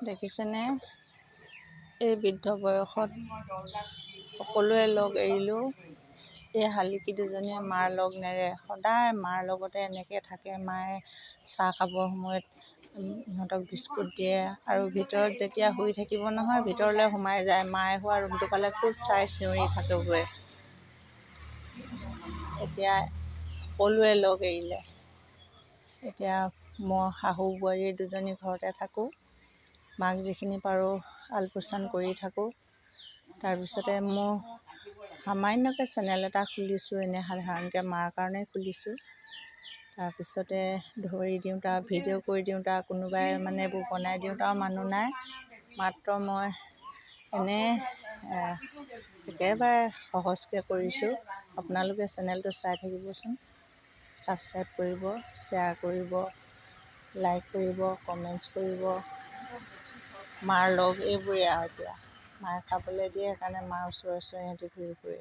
দেখিছেনে, এই বৃদ্ধ বয়সত সকলোৱে লগ এৰিলেও এই শালিকি দুজনীয়ে মাৰ লগ নেৰে। সদায় মাৰ লগতে এনেকৈ থাকে। মায়ে চাহ খাবৰ সময়ত ইহঁতক বিস্কুট দিয়ে আৰু ভিতৰত যেতিয়া শুই থাকিব নহয়, ভিতৰলৈ সোমাই যায়। মায়ে শোৱা ৰুমটো পালে খুব চাই চিঞৰি থাকেগৈ। এতিয়া সকলোৱে লগ এৰিলে। এতিয়া মই শাহু বোৱাৰী দুজনী ঘৰতে থাকোঁ। মাক যিখিনি পাৰোঁ আলপৈচান কৰি থাকোঁ। তাৰপিছতে মোৰ সামান্যকৈ চেনেল এটা খুলিছোঁ, এনেই সাধাৰণকৈ মাৰ কাৰণেই খুলিছোঁ। তাৰপিছতে ধৰি দিওঁ, তাৰ ভিডিঅ' কৰি দিওঁ, তাৰ কোনোবাই মানে এইবোৰ বনাই দিওঁ, তাৰ মানুহ নাই। মাত্ৰ মই এনেই একেবাৰে সহজকৈ কৰিছোঁ। আপোনালোকে চেনেলটো চাই থাকিবচোন, ছাবস্ক্ৰাইব কৰিব, শ্বেয়াৰ কৰিব, লাইক কৰিব, কমেণ্টছ কৰিব। মাৰ লগ এইবোৰেই আৰু এতিয়া মায়ে খাবলৈ দিয়ে, সেইকাৰণে মাৰ ওচৰে ওচৰে সিহঁতি ঘূৰি ফুৰে।